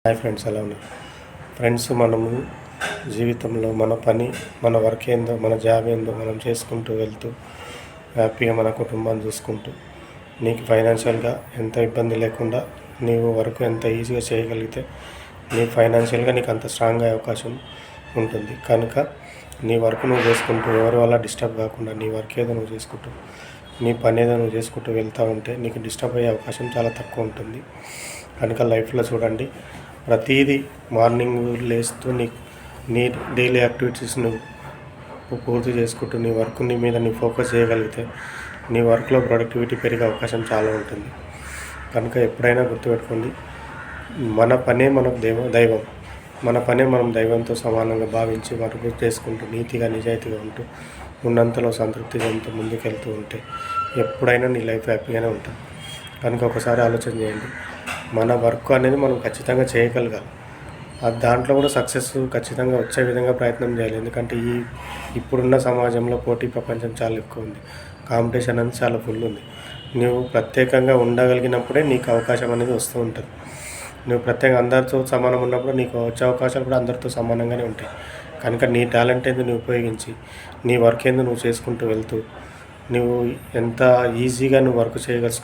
Hi friends, ఎలా ఉన్నారు friends? మనము జీవితంలో మన పని, మన వర్క్ ఏందో, మన జాబ్ ఏందో మనం చేసుకుంటూ వెళ్తూ హ్యాపీగా మన కుటుంబాన్ని చూసుకుంటూ నీకు ఫైనాన్షియల్గా ఎంత ఇబ్బంది లేకుండా నీవు వర్క్ ఎంత ఈజీగా చేయగలిగితే నీ ఫైనాన్షియల్గా నీకు అంత స్ట్రాంగ్ అయ్యే అవకాశం ఉంటుంది. కనుక నీ వర్క్ నువ్వు చేసుకుంటూ ఎవరి వల్ల డిస్టర్బ్ కాకుండా నీ వర్క్ ఏదో నువ్వు చేసుకుంటూ నీ పని ఏదో నువ్వు చేసుకుంటూ వెళ్తూ ఉంటే నీకు డిస్టర్బ్ అయ్యే అవకాశం చాలా తక్కువ ఉంటుంది. కనుక లైఫ్లో చూడండి, ప్రతిదీ మార్నింగ్ లేస్తూ నీ డైలీ యాక్టివిటీస్ నువ్వు పూర్తి చేసుకుంటూ నీ వర్క్ని మీద నీ ఫోకస్ చేయగలిగితే నీ వర్క్లో ప్రొడక్టివిటీ పెరిగే అవకాశం చాలా ఉంటుంది. కనుక ఎప్పుడైనా గుర్తుపెట్టుకోండి, మన పనే మనకు దైవం. మన పనే మనం దైవంతో సమానంగా భావించి వర్క్ చేసుకుంటూ నీతిగా నిజాయితీగా ఉంటూ ఉన్నంతలో సంతృప్తి చెందుతూ ముందుకెళ్తూ ఉంటే ఎప్పుడైనా నీ లైఫ్ హ్యాపీగానే ఉంటుంది. కనుక ఒకసారి ఆలోచన చేయండి, మన వర్క్ అనేది మనం ఖచ్చితంగా చేయగలగాలి. దాంట్లో కూడా సక్సెస్ ఖచ్చితంగా వచ్చే విధంగా ప్రయత్నం చేయాలి. ఎందుకంటే ఇప్పుడున్న సమాజంలో పోటీ ప్రపంచం చాలా ఎక్కువ ఉంది, కాంపిటీషన్ అనేది చాలా ఫుల్ ఉంది. నువ్వు ప్రత్యేకంగా ఉండగలిగినప్పుడే నీకు అవకాశం అనేది వస్తూ ఉంటుంది. నువ్వు ప్రత్యేకంగా అందరితో సమానం ఉన్నప్పుడు నీకు వచ్చే అవకాశాలు కూడా అందరితో సమానంగానే ఉంటాయి. కనుక నీ టాలెంట్ ఏందో నువ్వు ఉపయోగించి నీ వర్క్ ఏందో నువ్వు చేసుకుంటూ వెళ్తూ నువ్వు ఎంత ఈజీగా నువ్వు వర్క్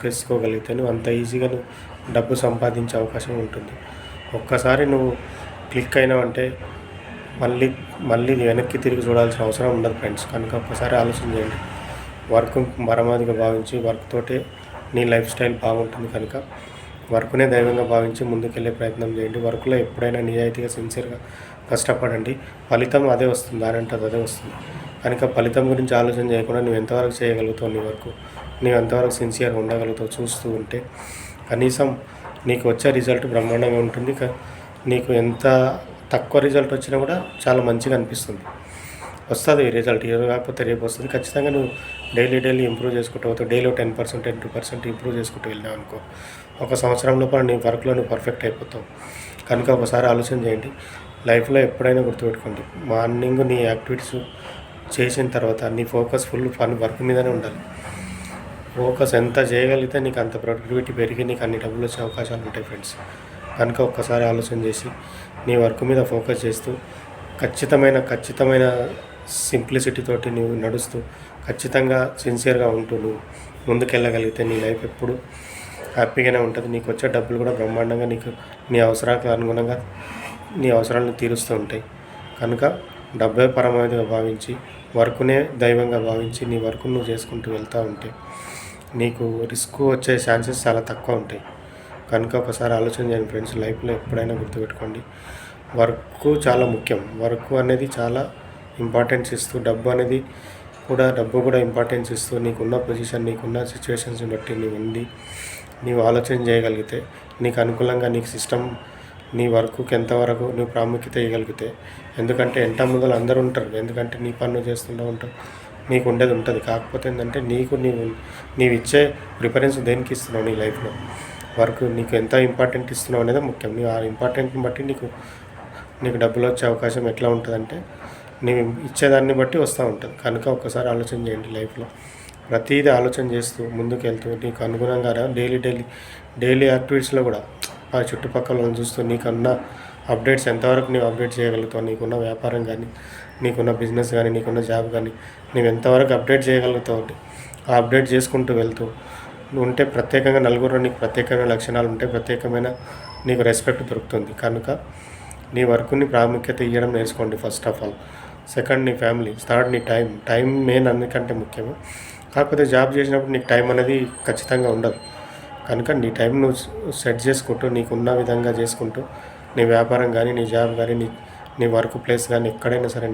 చేసుకోగలిగితే నువ్వు అంత ఈజీగా నువ్వు డబ్బు సంపాదించే అవకాశం ఉంటుంది. ఒక్కసారి నువ్వు క్లిక్ అయినావంటే మళ్ళీ మళ్ళీ వెనక్కి తిరిగి చూడాల్సిన అవసరం ఉండదు ఫ్రెండ్స్. కనుక ఒక్కసారి ఆలోచన చేయండి, వర్క్ పరమావధిగా భావించి వర్క్ తోటే నీ లైఫ్ స్టైల్ బాగుంటుంది. కనుక వర్క్నే దైవంగా భావించి ముందుకెళ్ళే ప్రయత్నం చేయండి. వర్క్లో ఎప్పుడైనా నిజాయితీగా సిన్సియర్గా కష్టపడండి, ఫలితం అదే వస్తుంది, దానంటే అదే వస్తుంది. కనుక ఫలితం గురించి ఆలోచన చేయకుండా నువ్వు ఎంతవరకు చేయగలుగుతావు నీ వర్క్, నువ్వు ఎంతవరకు సిన్సియర్గా ఉండగలుగుతావు చూస్తూ ఉంటే కనీసం నీకు వచ్చే రిజల్ట్ బ్రహ్మాండంగా ఉంటుంది. నీకు ఎంత తక్కువ రిజల్ట్ వచ్చినా కూడా చాలా మంచిగా అనిపిస్తుంది. వస్తుంది రిజల్ట్, ఈరోజు కాకపోతే రేపు వస్తుంది. ఖచ్చితంగా నువ్వు డైలీ ఇంప్రూవ్ చేసుకుంటూ అవుతావు. డైలీ 10%, 2% ఇంప్రూవ్ చేసుకుంటూ వెళ్ళావు అనుకో, ఒక సంవత్సరం లోపల నీ వర్క్లో నువ్వు పర్ఫెక్ట్ అయిపోతావు. కనుక ఒకసారి ఆలోచన చేయండి, లైఫ్లో ఎప్పుడైనా గుర్తుపెట్టుకోండి, మార్నింగ్ నీ యాక్టివిటీస్ చేసిన తర్వాత నీ ఫోకస్ ఫుల్ వర్క్ మీదనే ఉండాలి. ఫోకస్ ఎంత చేయగలిగితే నీకు అంత ప్రొడక్టివిటీ పెరిగి నీకు అన్ని డబ్బులు వచ్చే అవకాశాలు ఉంటాయి ఫ్రెండ్స్. కనుక ఒక్కసారి ఆలోచన చేసి నీ వర్క్ మీద ఫోకస్ చేస్తూ ఖచ్చితమైన సింప్లిసిటీ తోటి నువ్వు నడుస్తూ ఖచ్చితంగా సిన్సియర్గా ఉంటూ నువ్వు ముందుకెళ్ళగలిగితే నీ లైఫ్ ఎప్పుడు హ్యాపీగానే ఉంటుంది. నీకు వచ్చే డబ్బులు కూడా బ్రహ్మాండంగా నీ అవసరాలకు అనుగుణంగా నీ అవసరాలను తీరుస్తూ ఉంటాయి. కనుక డబ్బే పరమావధిగా భావించి వర్క్నే దైవంగా భావించి నీ వర్క్ నువ్వు చేసుకుంటూ వెళ్తూ ఉంటే నీకు రిస్క్ వచ్చే ఛాన్సెస్ చాలా తక్కువ ఉంటాయి. కనుక ఒకసారి ఆలోచన చేయండి ఫ్రెండ్స్, లైఫ్లో ఎప్పుడైనా గుర్తుపెట్టుకోండి, వర్క్ చాలా ముఖ్యం. వర్క్ అనేది చాలా ఇంపార్టెన్స్ ఇస్తూ డబ్బు కూడా ఇంపార్టెన్స్ ఇస్తూ నీకున్న పొజిషన్, నీకున్న సిచ్యువేషన్స్ని బట్టి నీవు ఆలోచన చేయగలిగితే నీకు అనుకూలంగా నీకు సిస్టమ్ నీ వర్క్కి ఎంతవరకు నువ్వు ప్రాముఖ్యత ఇవ్వగలిగితే, ఎందుకంటే ఎంట ముందలు అందరూ ఉంటారు, ఎందుకంటే నీ పని నువ్వు చేస్తూ ఉంటావు, నీకు ఉండేది ఉంటుంది. కాకపోతే ఏంటంటే నీవు ఇచ్చే ప్రిఫరెన్స్ దేనికి ఇస్తున్నావు నీ లైఫ్లో, వర్క్ నీకు ఎంత ఇంపార్టెంట్ ఇస్తున్నావు అనేది ముఖ్యం. నీవు ఆ ఇంపార్టెంట్ని బట్టి నీకు డబ్బులు వచ్చే అవకాశం ఎట్లా ఉంటుందంటే నీవు ఇచ్చేదాన్ని బట్టి వస్తూ ఉంటుంది. కనుక ఒక్కసారి ఆలోచన చేయండి, లైఫ్లో ప్రతిదీ ఆలోచన చేస్తూ ముందుకెళ్తూ నీకు అనుగుణంగా డైలీ యాక్టివిటీస్లో కూడా ఆ చుట్టుపక్కల చూస్తూ నీకున్న అప్డేట్స్ ఎంతవరకు నీవు అప్డేట్ చేయగలుగుతావు, నీకున్న వ్యాపారం కానీ, నీకున్న బిజినెస్ కానీ, నీకున్న జాబ్ కానీ నువ్వు ఎంతవరకు అప్డేట్ చేయగలుగుతావు, ఆ అప్డేట్ చేసుకుంటూ వెళ్తూ ఉంటే ప్రత్యేకంగా నలుగురు నీకు ప్రత్యేకమైన లక్షణాలు ఉంటే ప్రత్యేకమైన నీకు రెస్పెక్ట్ దొరుకుతుంది. కనుక నీ వర్క్ని ప్రాముఖ్యత ఇవ్వడం నేర్చుకోండి ఫస్ట్ ఆఫ్ ఆల్. సెకండ్ నీ ఫ్యామిలీ, థర్డ్ నీ టైం మెయిన్ అన్నికంటే ముఖ్యము. కాకపోతే జాబ్ చేసినప్పుడు నీకు టైం అనేది ఖచ్చితంగా ఉండదు. కనుక నీ టైం నువ్వు సెట్ చేసుకుంటూ నీకున్న విధంగా చేసుకుంటూ నీ వ్యాపారం కానీ, నీ జాబ్ కానీ, నీ వర్క్ ప్లేస్ కానీ ఎక్కడైనా సరే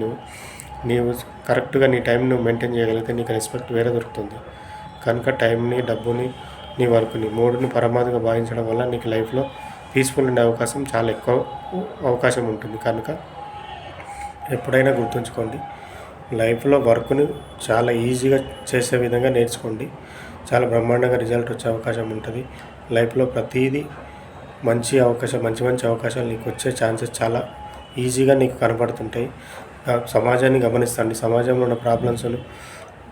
నీవు కరెక్ట్గా నీ టైం నువ్వు మెయింటైన్ చేయగలిగితే నీకు రెస్పెక్ట్ వేరే దొరుకుతుంది. కనుక టైంని, డబ్బుని, నీ వర్క్ని మూడుని పరమావధిగా భావించడం వల్ల నీకు లైఫ్లో పీస్ఫుల్ ఉండే అవకాశం చాలా ఎక్కువ అవకాశం ఉంటుంది. కనుక ఎప్పుడైనా గుర్తుంచుకోండి, లైఫ్లో వర్క్ని చాలా ఈజీగా చేసే విధంగా నేర్చుకోండి. చాలా బ్రహ్మాండంగా రిజల్ట్ వచ్చే అవకాశం ఉంటుంది. లైఫ్లో ప్రతిదీ మంచి అవకాశాలు నీకు వచ్చే ఛాన్సెస్ చాలా ఈజీగా నీకు కనపడుతుంటాయి. సమాజాన్ని గమనిస్తాండి, సమాజంలో ఉన్న ప్రాబ్లమ్స్ను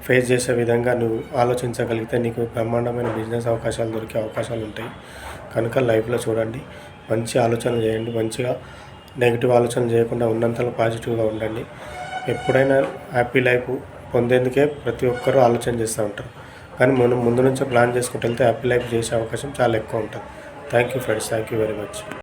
ఫేస్ చేసే విధంగా నువ్వు ఆలోచించగలిగితే నీకు బ్రహ్మాండమైన బిజినెస్ అవకాశాలు దొరికే అవకాశాలు ఉంటాయి. కనుక లైఫ్లో చూడండి, మంచి ఆలోచనలు చేయండి. మంచిగా నెగిటివ్ ఆలోచనలు చేయకుండా ఉన్నంతలో పాజిటివ్గా ఉండండి. ఎప్పుడైనా హ్యాపీ లైఫ్ పొందేందుకే ప్రతి ఒక్కరూ ఆలోచన చేస్తూ ఉంటారు. కానీ మనం ముందు నుంచే ప్లాన్ చేసుకుంటూ వెళ్తే హ్యాపీ లైఫ్ చేసే అవకాశం చాలా ఎక్కువ ఉంటుంది. Thank you friends. Thank you very much.